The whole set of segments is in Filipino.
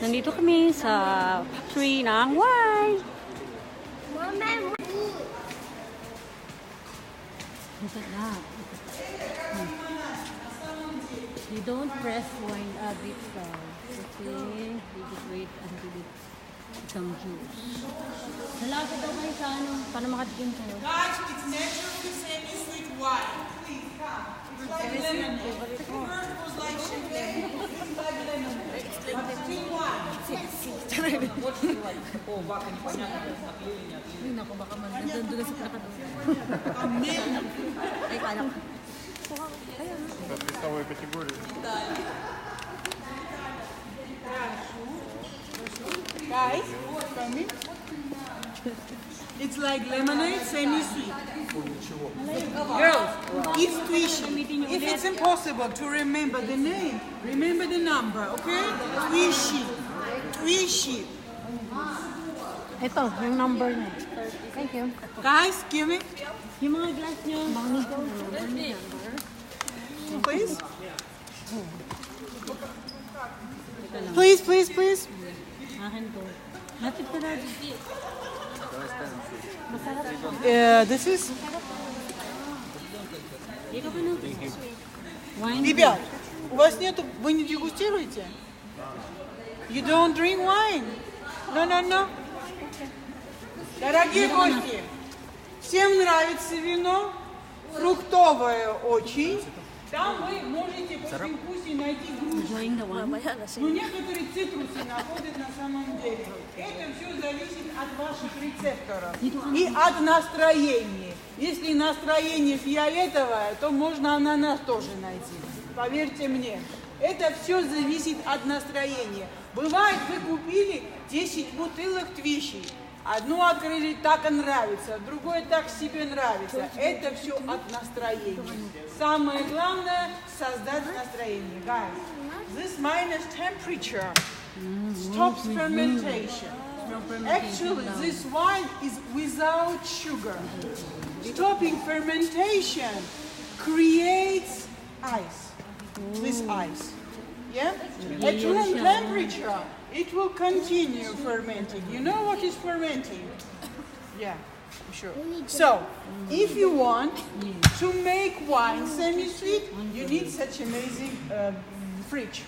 Nandito kami sa factory ng wine. Look at that. You don't press wine a bit okay? You just wait until it becomes juice. Nalapit daw kayo sa ano, para makatikim kayo. Guys, it's naturally semi-sweet wine. Please come. It's like lemon. The word was like champagne. It's like lemon. But still wine. Ay, naku, baka man. Nandun na sa pinakadun. Ay, kala ko. Весовой категории. Guys, come. It's like lemonade, semi-sweet. Girls, it's squishy. If it's impossible to remember the name, remember the number, okay? Squishy. Squishy. Ito, yung number niya. Thank you. Guys, give me. Yung mga glass niyo. Please. Please, please, please. Akin to. Lapit ka na. This is... Ikaw pa na. Wine. Ребят, у вас нету... Вы не дегустируете? You don't drink wine? No, no, no. Дорогие гости, всем нравится вино, фруктовое очень. Там вы можете после вкуса найти грушу. Enjoying the wine. Но некоторые цитрусы находят на самом деле. Это все зависит от ваших рецепторов и от настроения. Если настроение фиолетовое, то можно ананас тоже найти. Поверьте мне. Это все зависит от настроения. Бывает, вы купили 10 бутылок твищей. Одну открыли, так и нравится, другое так себе нравится. Это все от настроения. Самое главное – создать настроение. Guys, this minus temperature stops fermentation. Actually, this wine is without sugar. Stopping fermentation creates ice. This ice. Yeah? At room temperature, it will continue fermenting. You know what is fermenting? Yeah, sure. So, if you want to make wine semi-sweet, you need such amazing fridge.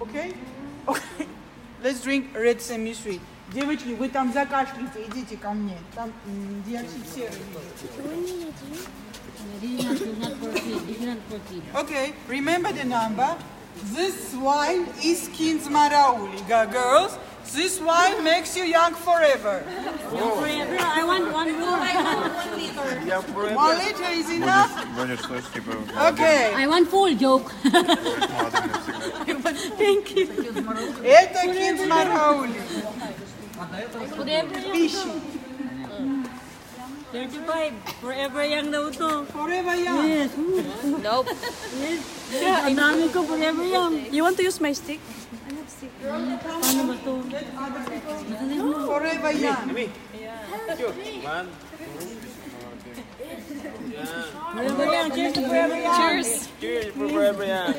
Okay? Okay. Let's drink red semi-sweet. Девочки, вы там закашляете, идите ко мне. Там диоксид серы. Okay, remember the number. This wine is Kinsmarauli. Girls, this wine makes you young forever. Forever, I want one more. 1 liter is enough? Будешь слышать, типа... Okay. I want full joke. Thank you. Это Kinsmarauli. Forever Пищи. 35. Forever young daw to. Forever young. Yes. Nope. Yes. Ang dami ko forever young. You want to use my stick? Paano ba to? Forever young. Forever young. Cheers to forever young. Cheers. Cheers for forever young.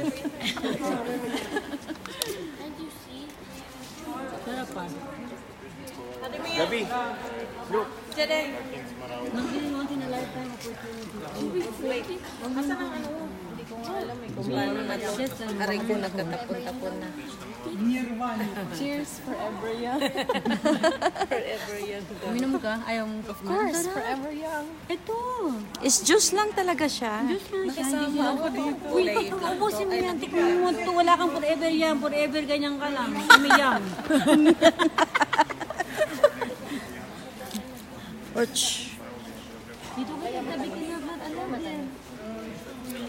Sarap pa. Gabi, look. Nag-iingonti na lifetime opportunity. Asa nang ano? Hindi ko nga alam eh. Kung paano na ito. Aray ko nagkatapon-tapon na. Cheers forever young. Forever young. Uminom ka? Ayaw mo. Of course, forever young. Ito. Is juice lang talaga siya. Diyos lang siya. Nakisama ako dito. Uy, ubusin mo yan. Tikman mo ito. Wala kang forever young. Forever ganyan ka lang. Kami young. Ouch. Dito ka yung tabi kinablat.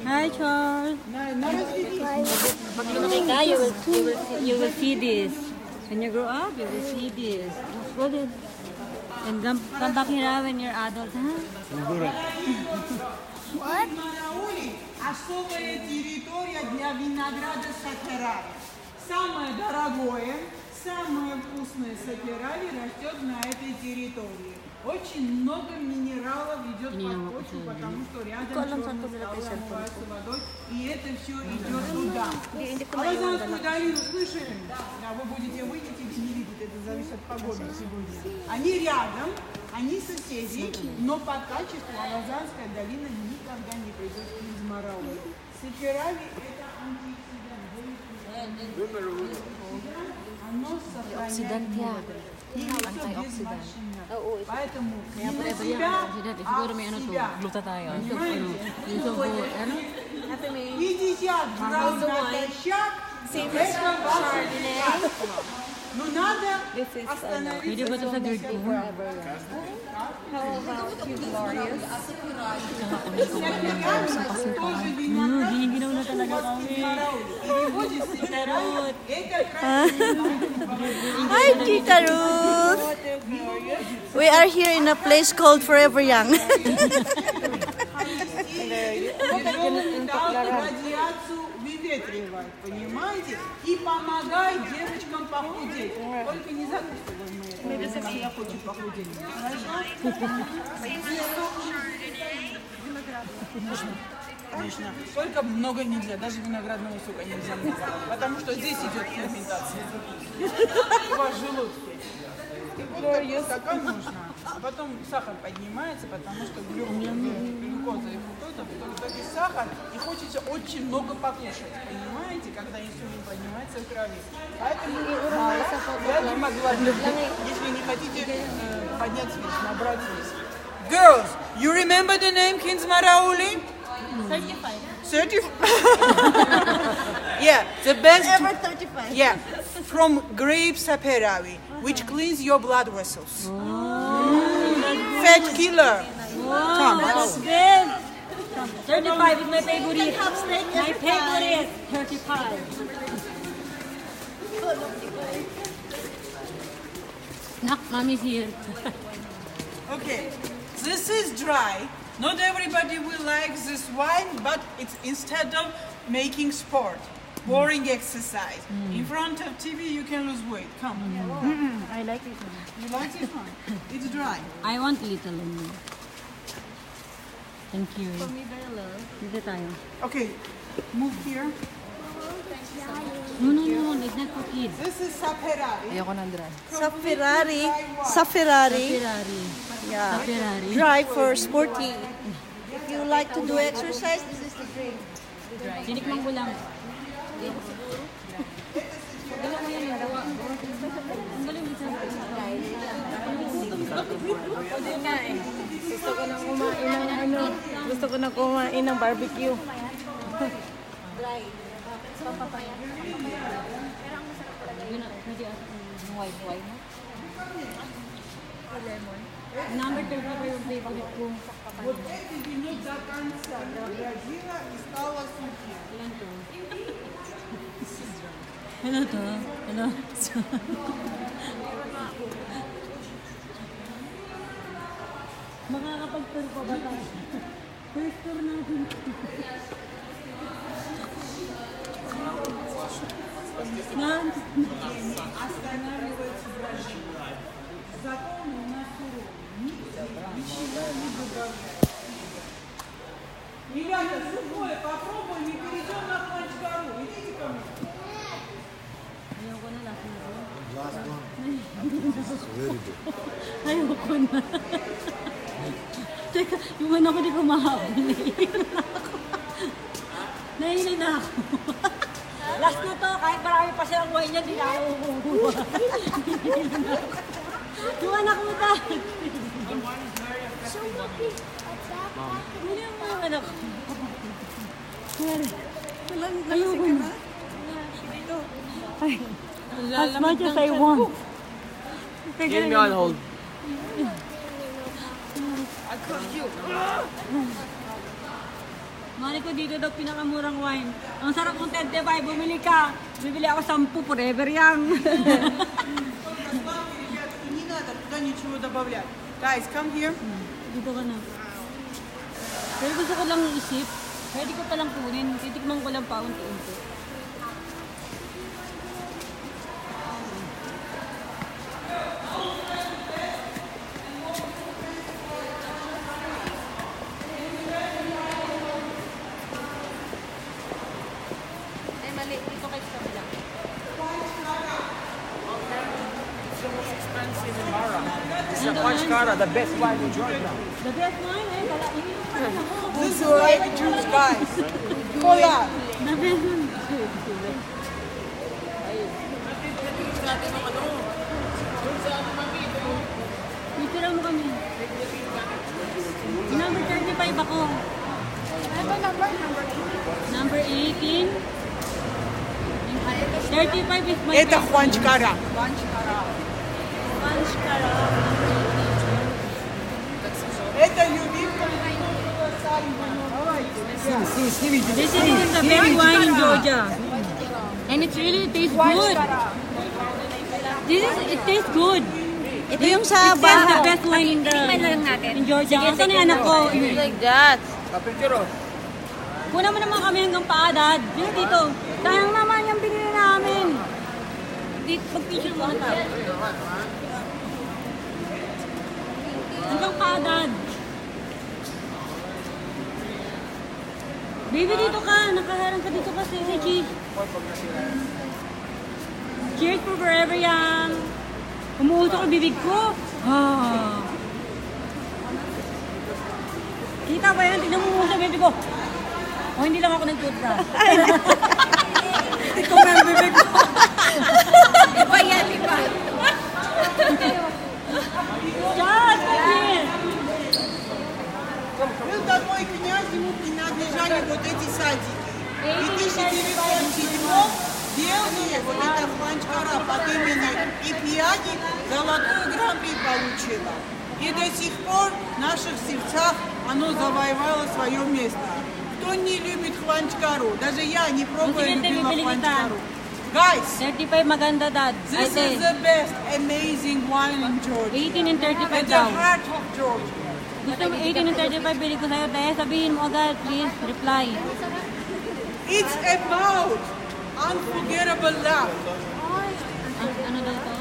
Hi, Charles. Pag lumaki ka, you will see this. When you grow up, you will see this. Go ahead. And come back here when you're adult, huh? What? Особая территория для винограда сакерали. Самое дорогое, самое вкусное сакерали растет на этой территории. Очень много минералов идет под почву, потому что рядом черные скалы омываются водой, и это все идет туда. А вы знаете, куда они слышали? Да, вы будете выйти это зависит от погоды сегодня. Они рядом, они соседи, но по качеству Алазанская долина никогда не придет к Кинзмарауи. Сафирави это антиоксидант. Оно сохраняет молодость. И все без машины. Поэтому не на себя, а себя. Понимаете? 50 грамм натощак, это ваше счастье. Но надо остановиться. Тоже вина. Hi, Tita Ruth. We are here in a place called Forever Young. Радиацию выветривать, понимаете? И помогает девочкам похудеть. Только не закусываем мы это. Я хочу похудеть. Конечно. Только много нельзя, даже виноградного сока нельзя много, потому что здесь идет ферментация. У вас желудки. Вот стакан можно, а потом сахар поднимается, потому что глюкоза и фруктоза, в итоге сахар, и хочется очень много покушать, понимаете, когда инсулин поднимается в крови. Поэтому мало, я не могла, если не хотите поднять вес, набрать вес. Girls, you remember the name Kinzmarauli? 35. 35? Yeah, the best. Ever 35. Yeah, from grape saperavi, which cleans your blood vessels. Fat killer. Wow, that's good. 35 is my favorite. My favorite. 35. Nak, mommy's here. Okay, this is dry. Not everybody will like this wine, but it's instead of making sport, boring exercise. In front of TV, you can lose weight. Come. I like it. You like this one? It's dry. I want little only. Thank you. For me, very little. Dito tayo. Okay, move here. No, it's not for kids. This is saperavi. Sa Ferrari. Sa Ferrari. Ferrari. Yeah. Ferrari. Dry for sporty. If you like to do exercise, this is the drink. Sinikmang ko lang. Gusto ko na kumain ng barbecue. White wine. Number 12 pa yung favorite ko. Вот это вино до конца добродела и стало сухим. Ano to? Ano? Makakapag-tour pa ba tayo? First tour natin. Останавливается брожение. Закон у нас суровый. Ничего не добавляет. Ребята, сухое попробуем и перейдем на планч-гору. Идите ко мне. Ayoko na last na to. Last one. Ayoko na. Teka, yung ano ko di ko mahabol. Nahihili na ako. Last na to, kahit marami pa silang wine niya, di na ako umuha. Yung anak mo tayo. Hindi mo yung anak ko. Ayoko na. As much as I want. Give me on hold. Mali ko dito daw pinakamurang wine. Ang sarap kong 35, bumili ka. Bibili ako 10, forever young. Не надо туда ничего добавлять. Guys, come here. Dito ka na. Pero gusto ko lang isip. Pwede ko palang kunin. Titikman ko lang pa unti-unti. Panchkara, the best wine in Georgia. The best wine, eh? This is like juice, guys. Cola. The best one. Picture mo kami. Number 35 ako. Number 18. 35 is my Это best. Хуанчкара. Panchkara. Это любимка This is the best wine in Georgia. And it really tastes good. It tastes good. Ito yung sa It's the baho. best wine in Georgia. Ito na anak ko. Like that. Kuna mo naman kami hanggang paadad. Dito. Sayang naman yung binili namin. Dito, mag-picture mo na tayo. Hanggang paadad. Baby, dito ka. Nakaharang ka dito kasi sa cheese. Cheers for forever young. Umuusok ang bibig ko. Ah. Kita ba yan? Tignan mo umuusok ang bibig ko. O hindi lang ako nag-toothbrush. Hindi ko na ang bibig ko. Iba yan, iba. Just cheers. Это мой князь, ему принадлежали вот эти садики. В 1907 Белгия, вот эта Хуанчкара под именем Ипьяни, золотую гран-при получила. И до сих пор в наших сердцах оно завоевало свое место. Кто не любит Хуанчкару? Даже я не пробую любила Хуанчкару. Guys, 35 maganda, Dad. this is the best amazing wine in Georgia. 18 and 35 At the daw. heart of Georgia. Gusto mo 18 and 35, bili ko sa'yo. Dahil sabihin mo agad, please, reply. It's about unforgettable love. Ano daw to?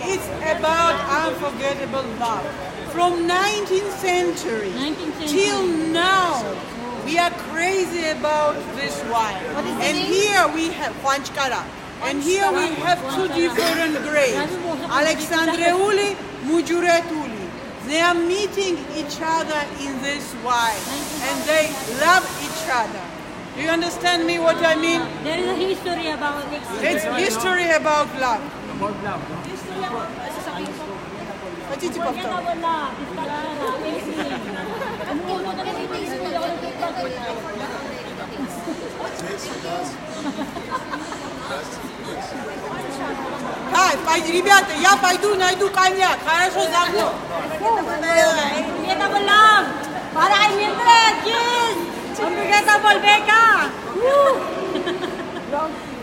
It's about unforgettable love. From 19th century 19th century. till now, we are crazy about this wine. And here we have Huanchkara. And here we have two different grapes, Alexandreuli, Mujuretuli. They are meeting each other in this wine, and they love each other. Do you understand me what I mean? There is a history about it. It's history about love. Хотите повторить? Ребята, я пойду найду коньяк. Хорошо, забыл. Unforgettable love! Para kay Mildred! Cheers! Unforgettable, Becca! Woo!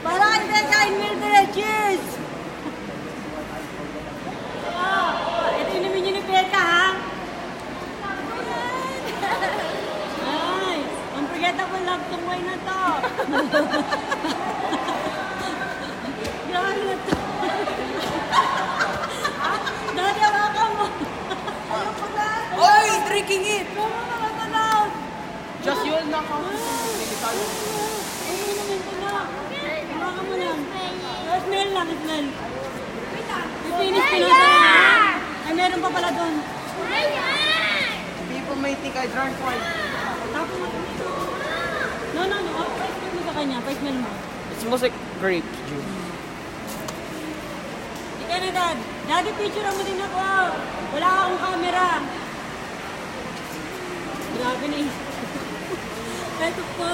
Para kay Becca and Mildred! Cheers! Ito inumin niyo ni Becca, ha? Ay! Unforgettable love tong wine na to! Grabe na to! Dati hawakan mo! Oh, he's drinking it. Just yun lang ako. Hawakan mo lang. Smell lang, smell. Finish ko na. Ay, meron pa pala doon. People may think I drank wine. Tapos mo. No. Pa-smell mo sa kanya. Pa-smell mo. It smells like grape juice. Ikaw na, Dad. Daddy, picture mo din ako. Wala akong camera. Grabe na eh. Ito po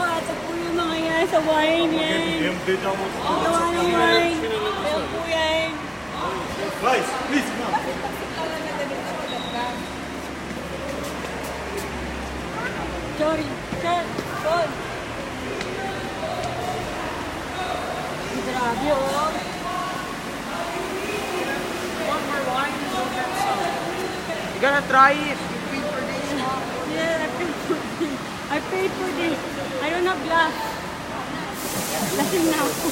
yung mga yan sa wine yan. Gawa ng wine. Ito po yan. Guys, please come. Sorry. Sir, Paul. Grabe oh. You gotta try it. Yeah, I paid for this. I don't have glass. Lasing na ako.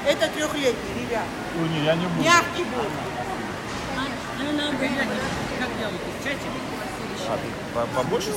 Это трехлетний, ребят. Ой, не, я не буду. Мягкий был. Ano na? А, ты побольше